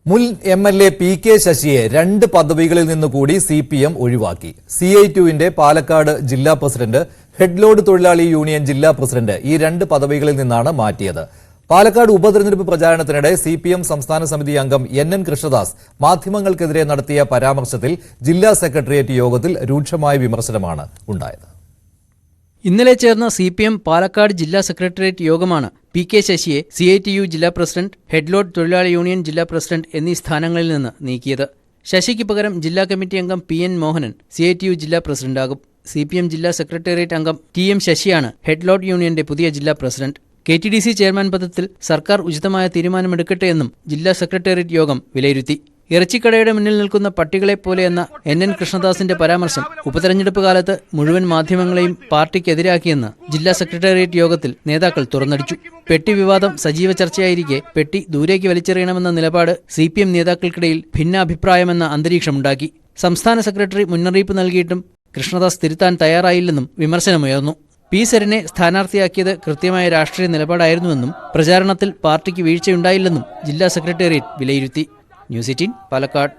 മുൻ MLA. P K. ശശിയെ 2 പദവികളിൽ നിന്നുകൂടി CPM ഒഴിവാക്കി. CITUവിന്റെ പാലക്കാട് ജില്ലാ പ്രസിഡന്റ്, ഹെഡ്ലോഡ് തൊഴിലാളി യൂണിയൻ ജില്ലാ പ്രസിഡന്റ് ഈ 2 പദവികളിൽ നിന്നാണ് മാറ്റിയത്. പാലക്കാട് ഉപതെരഞ്ഞെടുപ്പ് പ്രചാരണത്തിനിടെ CPM സംസ്ഥാന സമിതി അംഗം NN കൃഷ്ണദാസ് മാധ്യമങ്ങൾക്കെതിരെ നടത്തിയ പരാമർശത്തിൽ ജില്ലാ സെക്രട്ടേറിയറ്റ് യോഗത്തിൽ രൂക്ഷമായ വിമർശനമാണ് ഉണ്ടായത്. ഇന്നലെ ചേർന്ന CPM പാലക്കാട് ജില്ലാ സെക്രട്ടേറിയറ്റ് യോഗമാണ് പി.കെ. ശശിയെ CITU ജില്ലാ പ്രസിഡന്റ്, ഹെഡ്ലോഡ് തൊഴിലാളി യൂണിയൻ ജില്ലാ പ്രസിഡന്റ് എന്നീ സ്ഥാനങ്ങളിൽ നിന്ന് നീക്കിയത്. ശശിക്ക് പകരം ജില്ലാ കമ്മിറ്റി അംഗം PN മോഹനൻ CITU ജില്ലാ പ്രസിഡന്റാകും. CPM ജില്ലാ സെക്രട്ടേറിയറ്റ് അംഗം TM ശശിയാണ് ഹെഡ്ലോഡ് യൂണിയന്റെ പുതിയ ജില്ലാ പ്രസിഡന്റ്. KTDC ചെയർമാൻ പദത്തിൽ സർക്കാർ ഉചിതമായ തീരുമാനമെടുക്കട്ടെ എന്നും ജില്ലാ സെക്രട്ടേറിയറ്റ് യോഗം വിലയിരുത്തി. ഇറച്ചിക്കടയുടെ മുന്നിൽ നിൽക്കുന്ന പട്ടികളെപ്പോലെയെന്ന NN കൃഷ്ണദാസിന്റെ പരാമർശം ഉപതെരഞ്ഞെടുപ്പ് കാലത്ത് മുഴുവൻ മാധ്യമങ്ങളെയും പാർട്ടിക്കെതിരാക്കിയെന്ന് ജില്ലാ സെക്രട്ടേറിയറ്റ് യോഗത്തിൽ നേതാക്കൾ തുറന്നടിച്ചു. പെട്ടി വിവാദം സജീവ ചർച്ചയായിരിക്കെ പെട്ടി ദൂരേക്ക് വലിച്ചെറിയണമെന്ന നിലപാട് CPM നേതാക്കൾക്കിടയിൽ ഭിന്നാഭിപ്രായമെന്ന അന്തരീക്ഷമുണ്ടാക്കി. സംസ്ഥാന സെക്രട്ടറി മുന്നറിയിപ്പ് നൽകിയിട്ടും കൃഷ്ണദാസ് തിരുത്താൻ തയ്യാറായില്ലെന്നും വിമർശനമുയർന്നു. P. സരിനെ സ്ഥാനാർത്ഥിയാക്കിയത് കൃത്യമായ രാഷ്ട്രീയ നിലപാടായിരുന്നുവെന്നും പ്രചാരണത്തിൽ പാർട്ടിക്ക് വീഴ്ചയുണ്ടായില്ലെന്നും ജില്ലാ സെക്രട്ടേറിയറ്റ് വിലയിരുത്തി. ന്യൂസ് 18 പാലക്കാട്.